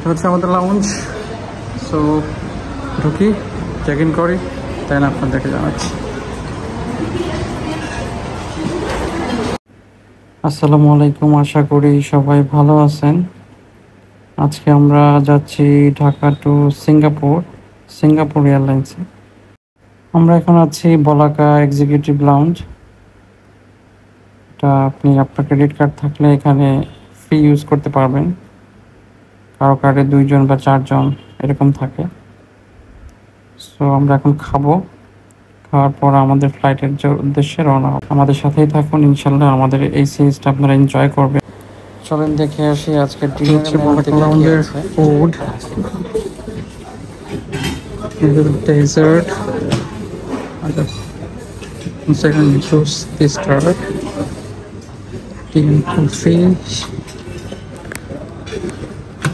এটা হচ্ছে আমাদের লাউঞ্জ। সো ঢুকি, চেক ইন করি, তাই না আপনাদেরকে জানাচ্ছি। আসসালামু আলাইকুম, আশা করি সবাই ভালো আছেন। আজকে আমরা যাচ্ছি ঢাকা টু সিঙ্গাপুর এয়ারলাইন্সে। আমরা এখন আছি বলাকা এক্সিকিউটিভ লাউঞ্জ। এটা আপনার ক্রেডিট কার্ড থাকলে এখানে ফ্রি ইউজ করতে পারবেন। কারো কার্ডে 2 জন বা 4 জন এরকম থাকে। সো আমরা এখন খাওয়ার পর আমাদের ফ্লাইটের উদ্দেশ্যে রওনা হবে। আমাদের সাথেই থাকুন, ইনশাল্লাহ আমাদের এই সিরিজটা আপনারা এনজয় করবেন। চলেন দেখে আসি আজকে ডিনারের food. Dessert, second choose this start, tea and coffee,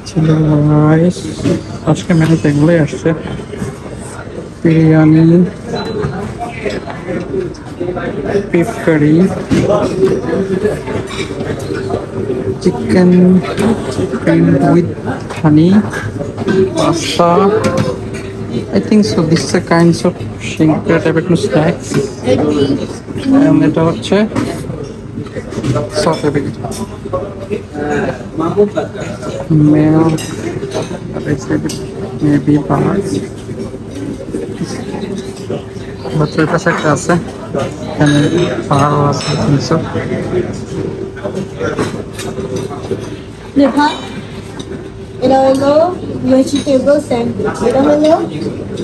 chili rice, আজকে মেনুতে এগুলোই আসছে। Biryani, beef curry, chicken with honey, pasta. I think so. This is a kinds of shinka type of snacks. And এটা হচ্ছে সফট বেবি milk, maybe বানাস। বাচ্চার কাছে একটা আছে, এখানে পাহাড়ও আছে। এটা হলো ভেজিটেবল স্যান্ডউইচ, এটা হলো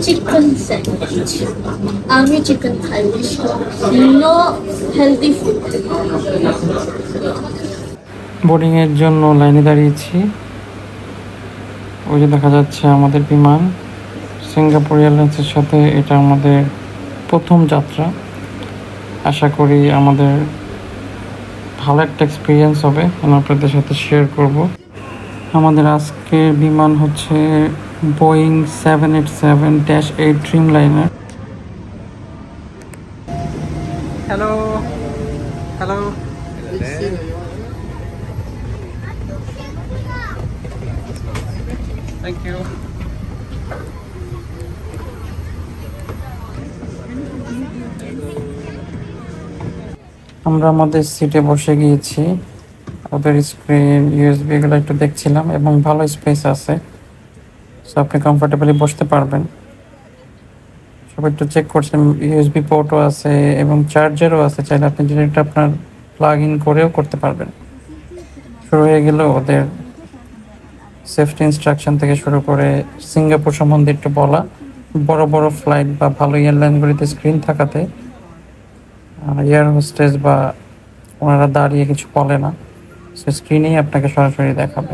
চিকেন স্যান্ডউইচ। আমি চিকেন খাই, নো হেলদি ফুড। বোর্ডিংয়ের জন্য লাইনে দাঁড়িয়েছি। ওই যে দেখা যাচ্ছে আমাদের বিমান সিঙ্গাপুর এয়ারলাইন্সের সাথে। এটা আমাদের প্রথম যাত্রা। আশা করি আমাদের ভালো একটা এক্সপিরিয়েন্স হবে, আমি আপনাদের সাথে শেয়ার করব। আমাদের আজকের বিমান হচ্ছে Boeing 787-8 Dreamliner. Hello hello, thank you. আমরা আমাদের সিটে বসে গিয়েছি। ওদের স্ক্রিন, ইউএসবি এগুলো একটু দেখছিলাম এবং ভালো স্পেস আছে, সো আপনি কমফোর্টেবলি বসতে পারবেন। সব একটু চেক করছেন, ইউএসবি পোর্টও আছে এবং চার্জারও আছে, চাইলে আপনি যেটা আপনার প্লাগ ইন করেও করতে পারবেন। শুরু হয়ে গেল ওদের সেফটি ইনস্ট্রাকশন থেকে শুরু করে সিঙ্গাপুর সম্বন্ধে একটু বলা। বড় বড় ফ্লাইট বা ভালো এয়ারলাইনগুলিতে স্ক্রিন থাকাতে এয়ার হোস্টেস বা ওনারা দাঁড়িয়ে কিছু বলে না, সে স্ক্রিনেই আপনাকে সরাসরি দেখাবে।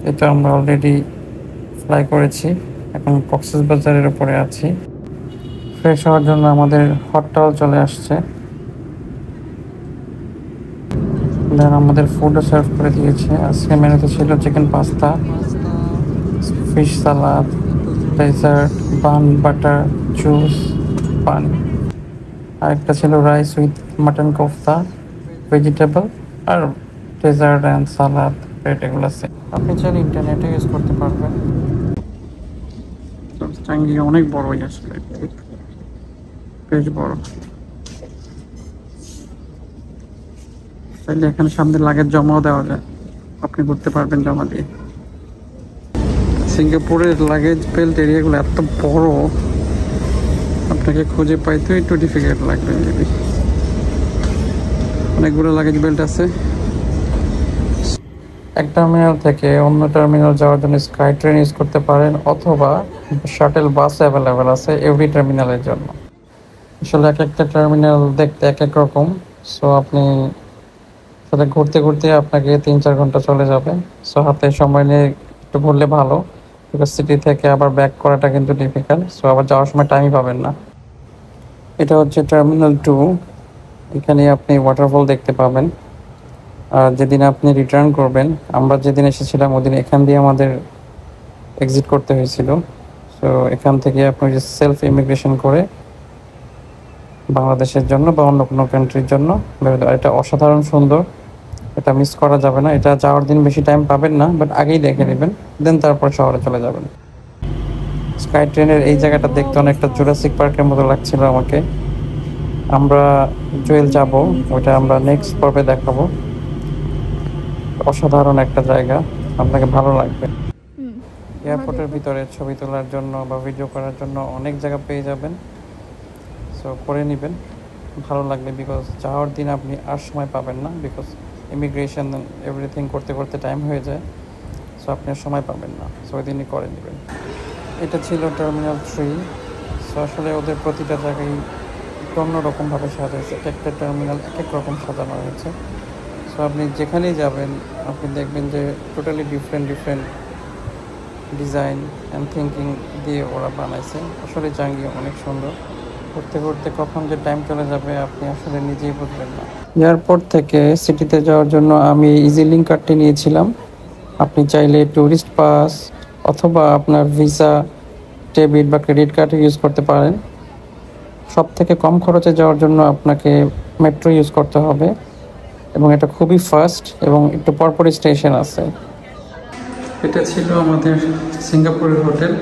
এটা আমরা অলরেডি ফ্লাই করেছি, এখন কক্সবাজারের উপরে আছি। ফ্রেশ হওয়ার জন্য আমাদের হট টাওয়েল চলে আসছে। দেন আমাদের ফুডও সার্ভ করে দিয়েছে। আজকে মেনুতে ছিল chicken pasta, fish salad, dessert, bun butter, juice, পানি। আরেকটা ছিল rice with mutton kofta, vegetable আর ডেজার্ট অ্যান্ড সালাদ, ব্রেড, এগুলো আছে। আপনি চাইলে ইন্টারনেটে ইউজ করতে পারবেন। টাঙ্গি অনেক বড়ই আসলে, বেশ বড়। চাইলে এখানে সামনে লাগেজ জমাও দেওয়া যায়, আপনি করতে পারবেন জমা দিয়ে। সিঙ্গাপুরের লাগেজ বেল্ট এরিয়াগুলো এত বড়, আপনাকে খুঁজে পাইতে একটু ডিফিকাল্ট লাগবে। মেবি অনেকগুলো লাগেজ বেল্ট আছে। এক টার্মিনাল থেকে অন্য টার্মিনাল যাওয়ার জন্য স্কাই ট্রেন ইউজ করতে পারেন, অথবা শাটেল বাস অ্যাভেলেবেল আছে এভরি টার্মিনালের জন্য। আসলে এক একটা টার্মিনাল দেখতে এক এক রকম, সো আপনি সাথে ঘুরতে ঘুরতে আপনাকে 3-4 ঘন্টা চলে যাবে। সো হাতে সময় নিয়ে একটু ঘুরলে ভালো, বিকজ সিটি থেকে আবার ব্যাক করাটা কিন্তু ডিফিকাল্ট। সো আবার যাওয়ার সময় টাইমই পাবেন না। এটা হচ্ছে টার্মিনাল 2। এখানে আপনি ওয়াটারফল দেখতে পাবেন। আর যেদিন আপনি রিটার্ন করবেন, আমরা যেদিন এসেছিলাম ওদিন এখান দিয়ে আমাদের এক্সিট করতে হয়েছিল। সো এখান থেকে আপনি যে সেলফ ইমিগ্রেশন করে বাংলাদেশের জন্য বা অন্য কোনো কান্ট্রির জন্য, এটা অসাধারণ সুন্দর এটা মিস করা যাবে না। এটা যাওয়ার দিন বেশি টাইম পাবেন না, বাট আগেই দেখে নেবেন, দেন তারপর শহরে চলে যাবেন। স্কাই ট্রেনের এই জায়গাটা দেখতে অনেকটা জুরাসিক পার্কের মতো লাগছিল আমাকে। আমরা জুয়েল যাব, ওইটা আমরা নেক্সট পর্বে দেখাবো। অসাধারণ একটা জায়গা, আপনাকে ভালো লাগবে। এয়ারপোর্টের ভিতরে ছবি তোলার জন্য বা ভিডিও করার জন্য অনেক জায়গা পেয়ে যাবেন, সো করে নেবেন, ভালো লাগবে। বিকজ যাওয়ার দিন আপনি আর সময় পাবেন না, বিকজ ইমিগ্রেশন এভরিথিং করতে করতে টাইম হয়ে যায়, সো আপনি আর সময় পাবেন না, সো ওই দিনই করে নেবেন। এটা ছিল টার্মিনাল 3। সো আসলে ওদের প্রতিটা জায়গায় অন্যরকমভাবে সাজাইছে, এক একটা টার্মিনাল এক এক রকম সাজানো হয়েছে। সো আপনি যেখানেই যাবেন আপনি দেখবেন যে totally different design and thinking দিয়ে ওরা বানাইছে। আসলে জাঙ্গি অনেক সুন্দর, ঘুরতে ঘুরতে কখন যে টাইম চলে যাবে আপনি আসলে নিজেই বুঝবেন না। এয়ারপোর্ট থেকে সিটিতে যাওয়ার জন্য আমি ইজি লিঙ্ক কার্ডটি নিয়েছিলাম। আপনি চাইলে ট্যুরিস্ট পাস অথবা আপনার ভিসা, ডেবিট বা ক্রেডিট কার্ড ইউজ করতে পারেন। সব থেকে কম খরচে যাওয়ার জন্য আপনাকে মেট্রো ইউজ করতে হবে, এবং এটা খুবই ফাস্ট এবং একটু পরপরই স্টেশন আছে। এটা ছিল আমাদের সিঙ্গাপুরের হোটেল,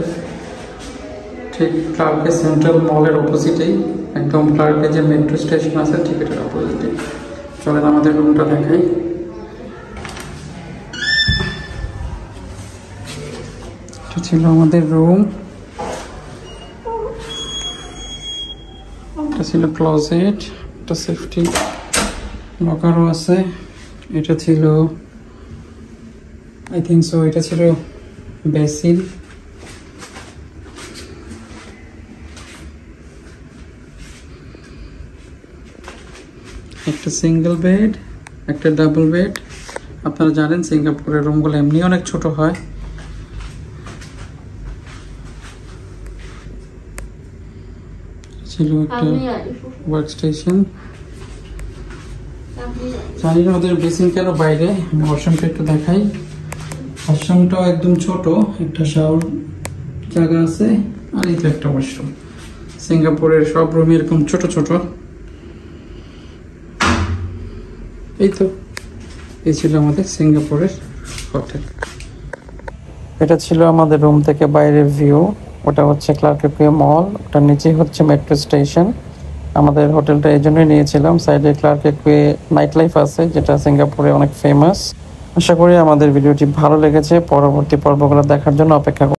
ঠিক ক্লার্কের সেন্ট্রাল মলের অপোজিটেই, একদম ক্লার্কে যে মেট্রো স্টেশন আছে ঠিক এটার অপোজিটে। চলেন আমাদের রুমটা দেখাই। এটা ছিল আমাদের রুম, এটা ছিল ক্লোজেট, একটা সেফটি লকারও আছে। এটা ছিল আই থিঙ্ক সো, এটা ছিল বেসিন। একটা সিঙ্গেল বেড, একটা ডাবল বেড। আপনারা জানেন সিঙ্গাপুরের রুমগুলো এমনি অনেক ছোট হয়। ছিল একটা ওয়ার্ক স্টেশন। জানি না ওদের বেসিন কেন বাইরে, ওয়াশরুমটা একটু দেখাই। ওয়াশরুমটাও একদম ছোট, একটা শাওয়ার জায়গা আছে, আর এই তো একটা ওয়াশরুম। সিঙ্গাপুরের সব রুম এরকম ছোট ছোট। এই তো, এই ছিল আমাদের সিঙ্গাপুরের হোটেল। এটা ছিল আমাদের রুম থেকে বাইরের ভিউ। ওটা হচ্ছে ক্লার্কে কুয়ে মল, ওটার নিচেই হচ্ছে মেট্রো স্টেশন। আমাদের হোটেলটা এই জন্যই নিয়েছিলাম, সাইডে ক্লার্কে কুয়ে নাইট লাইফ আছে, যেটা সিঙ্গাপুরে অনেক ফেমাস। আশা করি আমাদের ভিডিওটি ভালো লেগেছে। পরবর্তী পর্বগুলো দেখার জন্য অপেক্ষা